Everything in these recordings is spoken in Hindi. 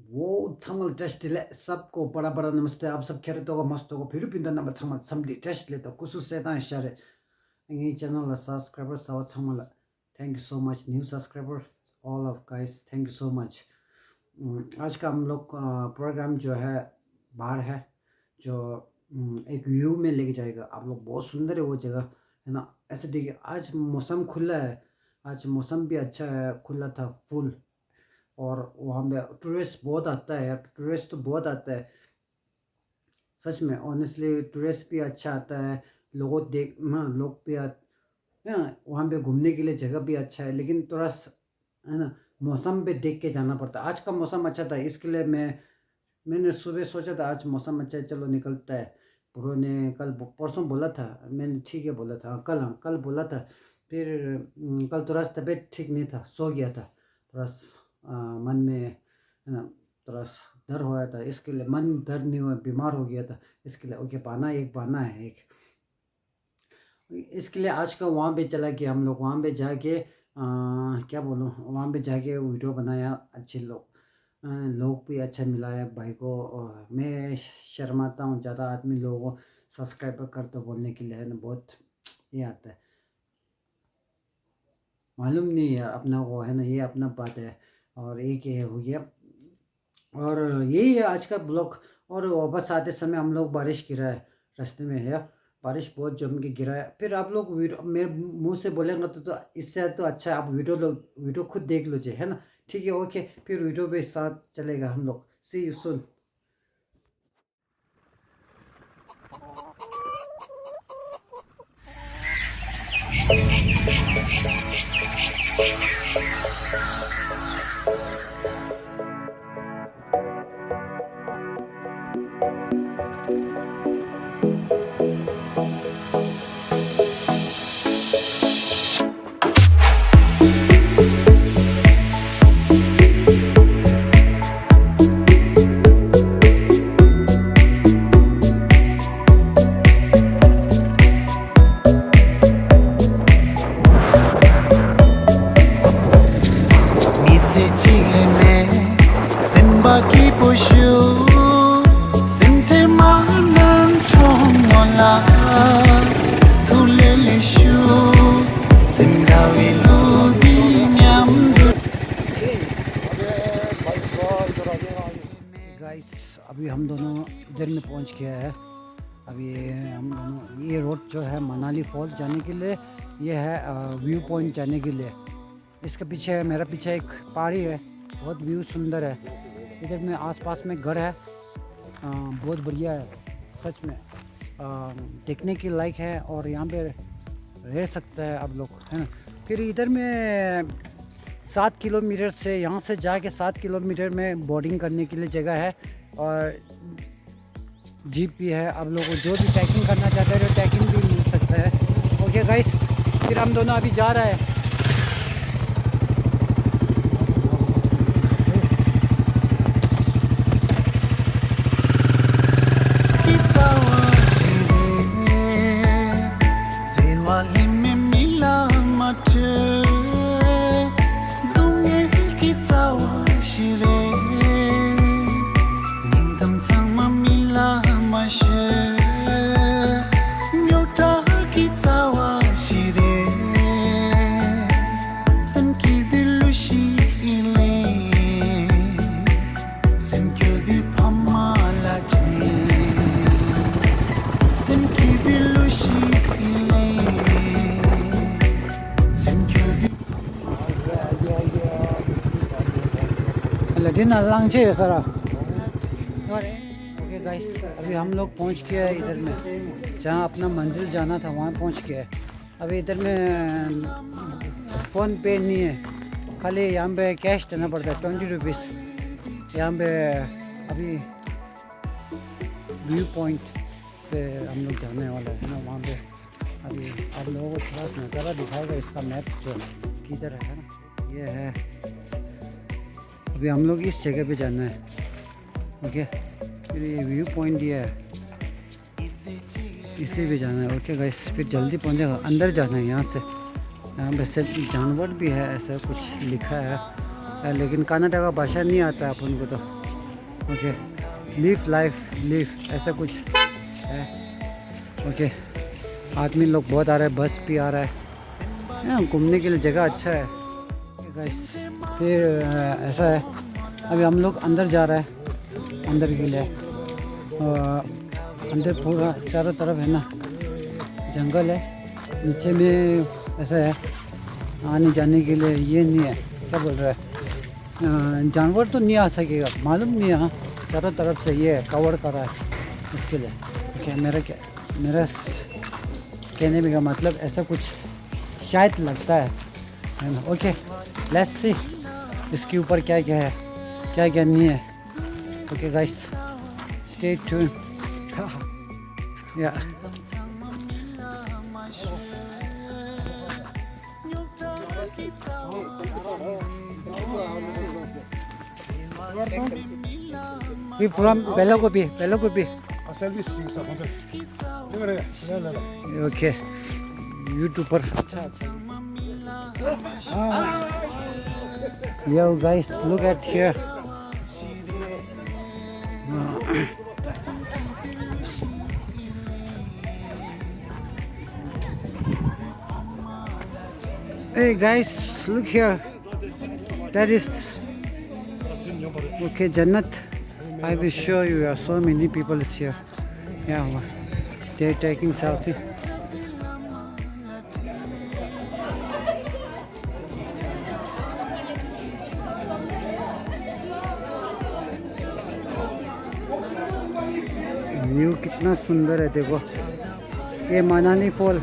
वो छमल टेस्ट ले सबको बड़ा बड़ा नमस्ते आप सब खैर तो मस्त हो फिर पिंदा नंबर छमल समझी टेस्ट ले तो कुछ से ता इशारे ये चैनल सब्सक्राइबर सवा छमल thank you so much new subscriber all of guys thank you so much. आज का हम लोग प्रोग्राम जो है बाहर है जो एक व्यू में लेके जाएगा आप लोग। बहुत सुंदर है वो जगह है ना। ऐसे देखिए आज मौसम खुला है, आज मौसम भी अच्छा है, खुला था फुल। और वहाँ पे टूरिस्ट बहुत आता है यार, टूरिस्ट तो बहुत आता है सच में। ऑनेस्टली टूरिस्ट भी अच्छा आता है, लोगों देख हाँ लोग भी हाँ वहाँ पे घूमने के लिए जगह भी अच्छा है, लेकिन थोड़ा है ना मौसम पे देख के जाना पड़ता है। आज का मौसम अच्छा था इसके लिए मैंने सुबह सोचा था आज मौसम अच्छा है चलो निकलता है। ब्रो ने कल परसों बोला था, मैंने ठीक है बोला था, कल बोला था। फिर कल थोड़ा सा तबीयत ठीक नहीं था, सो गया था थोड़ा मन में है ना, थोड़ा डर हो गया था इसके लिए। मन दर्द नहीं हुआ, बीमार हो गया था इसके लिए। ओके बहाना है एक इसके लिए आज का वहाँ पे चला गया। हम लोग वहाँ पे जाके क्या बोलूँ, वहाँ पे जाके वीडियो बनाया। अच्छे लोग भी अच्छा मिला है भाई को। और मैं शर्माता हूँ ज़्यादा आदमी लोगों को सब्सक्राइब कर तो बोलने के लिए है ना, बहुत ये आता है। मालूम नहीं है अपना वो है ना, ये अपना बात है। और एक ये हो गया और यही है आज का ब्लॉग। और वापस आते समय हम लोग बारिश गिरा है रास्ते में है, बारिश बहुत जम के गिरा है। फिर आप लोग वीडियो मेरे मुंह से बोलेंगे तो इससे तो अच्छा है आप वीडियो खुद देख लीजिए है ना। ठीक है ओके, फिर वीडियो पे साथ चलेगा हम लोग। सी यू सुन। गाइस अभी हम दोनों इधर में पहुंच गया है। अभी हम दोनों ये रोड जो है मनाली फॉल जाने के लिए, ये है व्यू पॉइंट जाने के लिए। इसके पीछे मेरा पीछे एक पहाड़ी है, बहुत व्यू सुंदर है। इधर में आसपास में घर है, बहुत बढ़िया है सच में। देखने के लायक है और यहाँ पे रह सकता है आप लोग है ना। फिर इधर में 7 किलोमीटर से यहाँ से जाके 7 किलोमीटर में बोर्डिंग करने के लिए जगह है और जीप भी है। आप लोगों को जो भी ट्रैकिंग करना चाहते हैं ट्रैकिंग भी मिल सकता है। ओके गाइस, फिर हम दोनों अभी जा रहे हैं। लेकिन अल्लाह से सारा ओके गाइस, अभी हम लोग पहुंच गए हैं इधर में जहां अपना मंजिल जाना था, वहां पहुंच गए। अभी इधर में फ़ोन पे नहीं है, खाली यहाँ पे कैश देना पड़ता है 20 रुपीज़। यहाँ पे अभी व्यू पॉइंट पे हम लोग जाने वाले हैं ना, वहाँ पे अभी आप लोगों को थोड़ा नज़ारा दिखाएगा इसका मैप जो किधर है ना, ये है। अभी हम लोग इस जगह पे जाना है ओके। फिर ये व्यू पॉइंट ये है, इसी पे जाना है ओके गाइस। फिर जल्दी पहुंचेगा, अंदर जाना है यहाँ से। यहाँ पे से जानवर भी है ऐसा कुछ लिखा है, लेकिन कन्नड़ का भाषा नहीं आता है अपन को तो। ओके, लिव लाइफ लिव, ऐसा कुछ है। ओके, आदमी लोग बहुत आ रहे हैं, बस भी आ रहा है, घूमने के लिए जगह अच्छा है गाइस। फिर ऐसा है, अभी हम लोग अंदर जा रहे हैं, अंदर के लिए। अंदर पूरा चारों तरफ है ना जंगल है, नीचे में ऐसा है आने जाने के लिए ये नहीं है, क्या बोल रहा है, जानवर तो नहीं आ सकेगा, मालूम नहीं। यहाँ चारों तरफ से ये कवर करा है इसके लिए। क्या मेरा कहने में का मतलब ऐसा कुछ शायद लगता है ना। ओके, लेट्स सी इसके ऊपर क्या क्या है, क्या क्या नहीं है। Okay guys, stay tune. या we from Belagobi. Okay, YouTuber. Yo guys, look at here. Hey guys, look here. That is okay, Jannat. I will show you. There are so many people is here. Yeah, they're taking selfie. View कितना सुंदर है देखो, ये मनाली फॉल,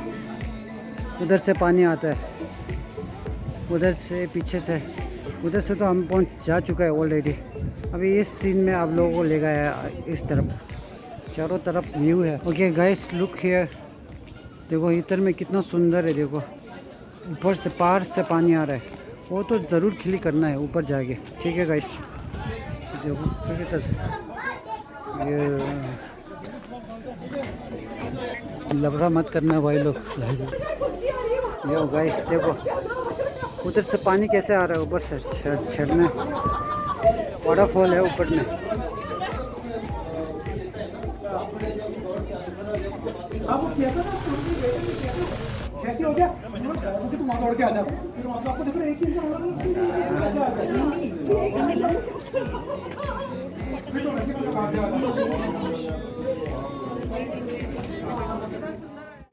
उधर से पानी आता है, उधर से पीछे से, उधर से तो हम पहुंच जा चुका है ऑलरेडी। अभी इस सीन में आप लोगों को ले गया इस तरफ, चारों तरफ व्यू है। ओके गाइस, लुक हियर, देखो इधर में कितना सुंदर है, देखो ऊपर से पहाड़ से पानी आ रहा है, वो तो ज़रूर क्लिक करना है ऊपर जाके। ठीक है गाइस, देखो ठीक है, ये लबड़ा मत करना भाई लोग। यो गाइस देखो उधर से पानी कैसे आ रहा है, ऊपर से छड़ने, वाटरफॉल है ऊपर में।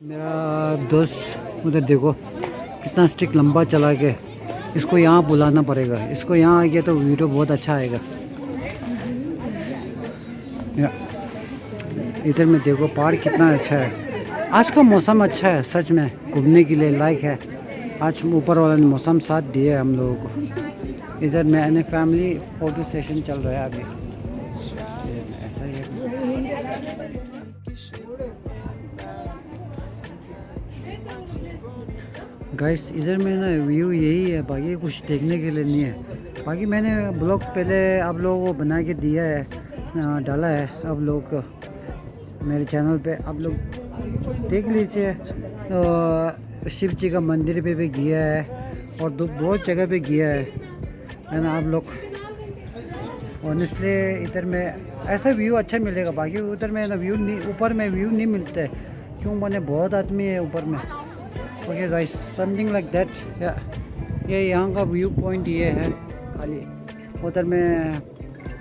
मेरा दोस्त उधर देखो कितना स्टिक लंबा चला के, इसको यहाँ बुलाना पड़ेगा, इसको यहाँ आ गया तो वीडियो बहुत अच्छा आएगा। इधर में देखो पहाड़ कितना अच्छा है, आज का मौसम अच्छा है, सच में घूमने के लिए लायक है। आज ऊपर वाला ने मौसम साथ दिया है हम लोगों को। इधर में फैमिली फोटो सेशन चल रहा है अभी, ऐसा ही है। गाइस इधर में ना व्यू यही है, बाकी कुछ देखने के लिए नहीं है। बाकी मैंने ब्लॉग पहले आप लोगों को बना के दिया है, डाला है, सब लोग मेरे चैनल पे आप लोग देख लीजिए। शिव जी का मंदिर पे भी गया है और बहुत जगह पे गया है ना आप लोग। ऑनेस्टली इधर में ऐसा व्यू अच्छा मिलेगा, बाकी उधर में ना व्यू नहीं, ऊपर में व्यू नहीं मिलता है, क्यों मैंने बहुत आदमी है ऊपर में। Okay guys, something like that. ये यहाँ का व्यू पॉइंट ये है खाली, उधर में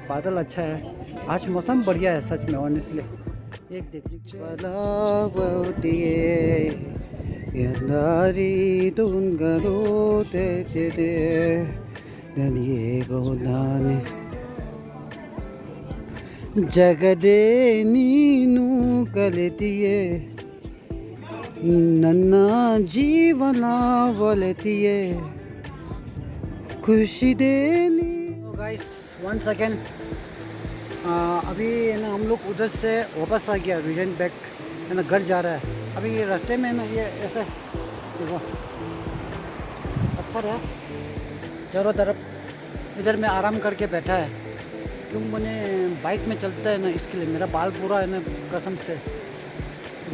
बादल अच्छा है, आज मौसम बढ़िया है सच में ऑनेस्टली। एक देखिए ಜಗದೇ ನೀನು ಕಲಿತಿಯೇ ನನ್ನ ಜೀವನ ಒಲಿತಿಯೇ खुशी देनी। गाइस 1 सेकेंड, अभी है ना हम लोग उधर से वापस आ गया, रिटर्न बैक है ना घर जा रहा है। अभी ये रास्ते में ना ये ऐसा देखो पत्थर है चारों तरफ, इधर में आराम करके बैठा है, क्यों मैंने बाइक में चलता है ना इसके लिए। मेरा बाल पूरा है ना कसम से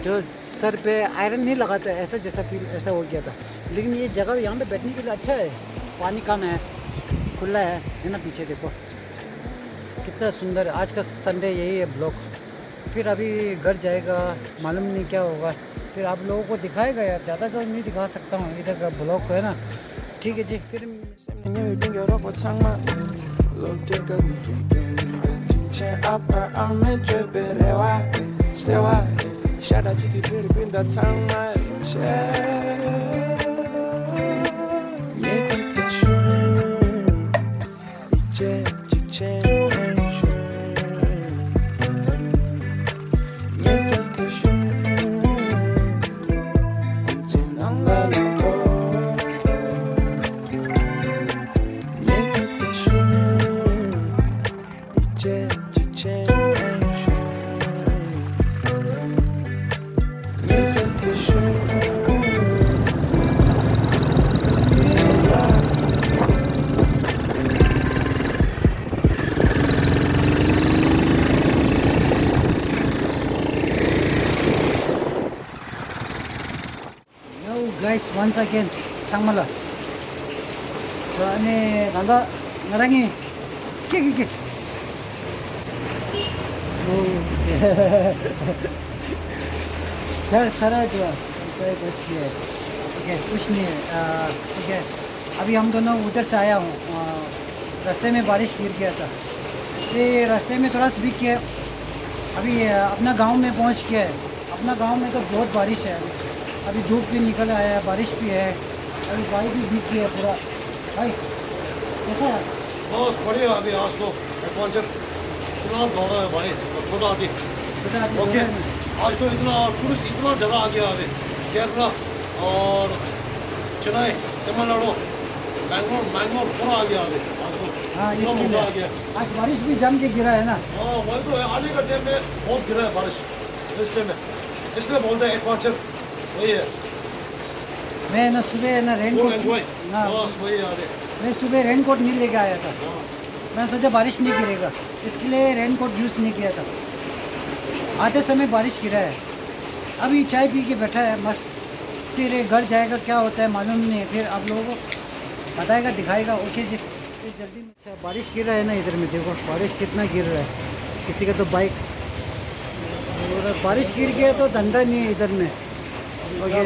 जो सर पे आयरन नहीं लगाता है ऐसा जैसा फील ऐसा हो गया था। लेकिन ये जगह यहाँ पे बैठने के लिए अच्छा है, पानी कम है, खुला है ना, पीछे देखो कितना सुंदर है। आज का संडे यही है ब्लॉग। फिर अभी घर जाएगा, मालूम नहीं क्या होगा। फिर आप लोगों को दिखाएगा यार, ज़्यादा तो नहीं दिखा सकता हूँ इधर का ब्लॉग है ना। ठीक है जी, फिर guys, once again, Sangmala. So, ane nanda ngarangi ke. चल खरा जो कोई कुछ भी है। ओके, कुछ नहीं है। ओके, अभी हम दोनों उधर से आया हूँ। रास्ते में बारिश गिर गया था, ये रास्ते में थोड़ा सा भीग गया। अभी अपना गांव में पहुँच गया है। अपना गांव में तो बहुत बारिश है। अभी धूप भी निकल आया है, बारिश भी है। अभी बाइक भी भीग गया पूरा। भाई कैसा है? बस बढ़िया। अभी आज तो एडवेंचर इतना दौड़ा है भाई, छोटा हाथी। ओके, आज तो इतना टूरिस्ट इतना ज़्यादा आ गया। अभी केरला और चेन्नई, तमिलनाडु, मैंगलोर पूरा आ गया अभी। आज तो हाँ, इतना मजा आ गया। आज बारिश भी जम के गिरा है ना। हाँ वही तो है, आने का टाइम में बहुत गिरा है बारिश इस टाइम में, इसलिए बोलते हैं एडवेंचर वही है। मैं ना सुबह ना रेनकोट, हाँ बस वही आ रहे। मैं सुबह रेनकोट नहीं लेके आया था। मैं सोचा बारिश नहीं गिरेगा, इसके लिए रेनकोट यूज़ नहीं किया था। आते समय बारिश गिरा है। अभी चाय पी के बैठा है मस्त। फिर घर जाएगा, क्या होता है मालूम नहीं है। फिर आप लोगों को बताएगा, दिखाएगा। ओके जी, फिर जल्दी में। अच्छा, बारिश गिर रहा है ना इधर में, देखो बारिश कितना गिर रहा है। किसी का तो बाइक, और बारिश गिर गया तो धंधा नहीं है इधर में। ओके,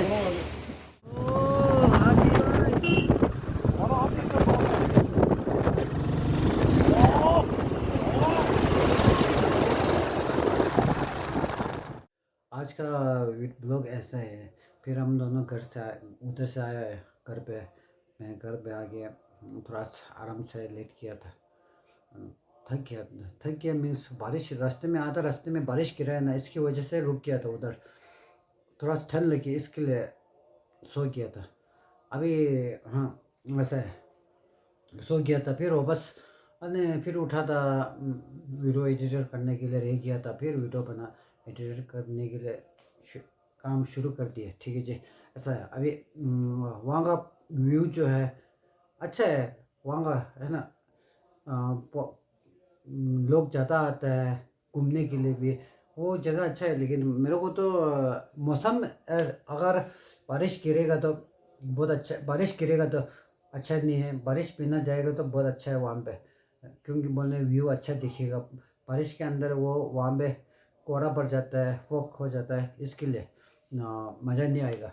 आज का ब्लॉग ऐसा है। फिर हम दोनों घर से उधर से आया है घर पे। मैं घर पे आ गया, थोड़ा आराम से लेट किया था। थक गया मीन्स बारिश रास्ते में आधा रास्ते में बारिश गिरा है ना, इसकी वजह से रुक गया था उधर। थोड़ा सा ठंड लगी, इसके लिए सो गया था। अभी हाँ वैसा है, सो गया था। फिर वो बस अने फिर उठा था, वीडियो एडिटर करने के लिए रह गया था। फिर वीडियो बना एडिटर करने के लिए काम शुरू कर दिए। ठीक है जी, ऐसा है। अभी वहाँ का व्यू जो है अच्छा है, वहाँ का है ना। लोग ज़्यादा आता है घूमने के लिए भी, वो जगह अच्छा है। लेकिन मेरे को तो मौसम अगर बारिश गिरेगा तो बहुत अच्छा, बारिश गिरेगा तो अच्छा नहीं है। बारिश बिना जाएगा तो बहुत अच्छा है वहाँ पे, क्योंकि बोलने व्यू अच्छा दिखेगा। बारिश के अंदर वो वहाँ पे कोहरा पड़ जाता है, फॉग हो जाता है, इसके लिए मज़ा नहीं आएगा।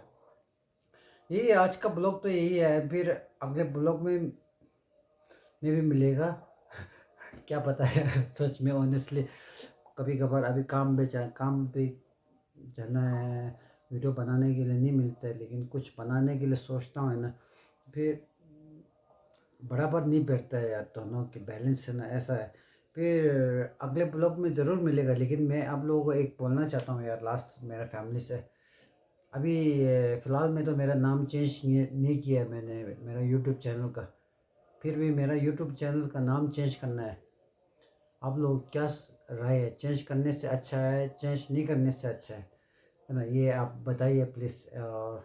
यही आज का ब्लॉग तो यही है। फिर अगले ब्लॉग में भी मिलेगा। क्या पता है सच में ऑनेस्टली कभी कभार अभी काम पे जाना है, वीडियो बनाने के लिए नहीं मिलता है। लेकिन कुछ बनाने के लिए सोचता हूँ है ना, फिर बराबर नहीं बैठता है यार, दोनों के बैलेंस है ना, ऐसा है। फिर अगले ब्लॉग में ज़रूर मिलेगा। लेकिन मैं आप लोगों को एक बोलना चाहता हूँ यार, लास्ट मेरा फैमिली से। अभी फ़िलहाल में तो मेरा नाम चेंज नहीं किया है मैंने मेरा यूट्यूब चैनल का। फिर भी मेरा यूट्यूब चैनल का नाम चेंज करना है। आप लोग क्या राय है, चेंज करने से अच्छा है, चेंज नहीं करने से अच्छा है ना? ये आप बताइए प्लीज़। और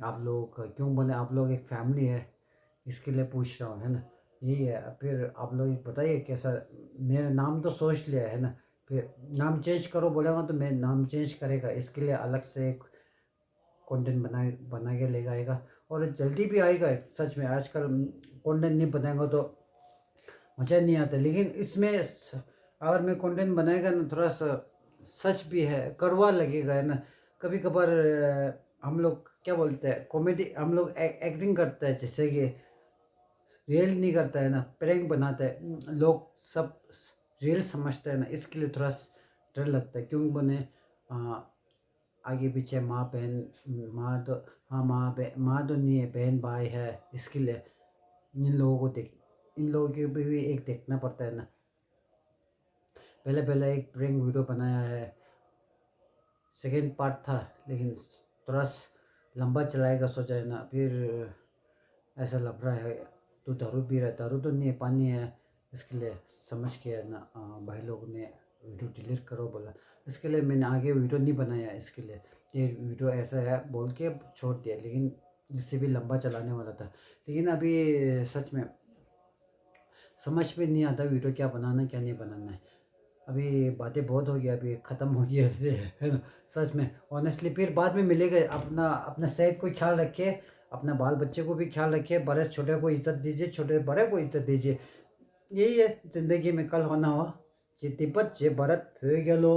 आप लोग क्यों बोले, आप लोग एक फैमिली है, इसके लिए पूछ रहा हूँ है ना। यही है। फिर आप लोग बताइए कैसा। मेरा नाम तो सोच लिया है ना, फिर नाम चेंज करो बोलेगा तो मैं नाम चेंज करेगा, इसके लिए अलग से एक कंटेंट बना के लेगा आएगा। और जल्दी भी आएगा। सच में आजकल कंटेंट नहीं बनाएगा तो मज़ा नहीं आता। लेकिन इसमें अगर मैं कंटेंट बनाएगा ना, थोड़ा सा सच भी है, कड़वा लगेगा है ना। कभी कभार हम लोग क्या बोलते हैं, कॉमेडी हम लोग एक्टिंग करते हैं, जैसे कि रियल नहीं करता है ना, प्रैंक बनाता है, लोग सब रियल समझते हैं ना, इसके लिए थोड़ा डर लगता है। क्यों बने आगे पीछे माँ बहन, माँ तो हाँ माँ तो नहीं है, बहन भाई है, इसके लिए इन लोगों के भी एक देखना पड़ता है ना। पहले पहले एक प्रैंक वीडियो बनाया है, सेकेंड पार्ट था, लेकिन थोड़ा लंबा चलाएगा सोचा है ना। फिर ऐसा लग रहा है तो दारू पी रहा है, दारू तो नहीं है, पानी है, इसके लिए समझ के है ना भाई लोग ने वीडियो डिलीट करो बोला। इसके लिए मैंने आगे वीडियो नहीं बनाया, इसके लिए ये वीडियो ऐसा है बोल के छोड़ दिया। लेकिन जिससे भी लंबा चलाने वाला था, लेकिन अभी सच में समझ में नहीं आता वीडियो क्या बनाना क्या नहीं बनाना है। अभी बातें बहुत हो गया, अभी ख़त्म हो गया है ना, सच में ऑनेस्टली। फिर बाद में मिलेगा। अपना अपना सेहत को ख्याल रखिए, अपना बाल बच्चे को भी ख्याल रखिए, बड़े छोटे को इज्जत दीजिए, छोटे बड़े को इज्जत दीजिए। यही है ज़िंदगी में, कल होना हो। जे तिब्बत जे भारत हो गया लो।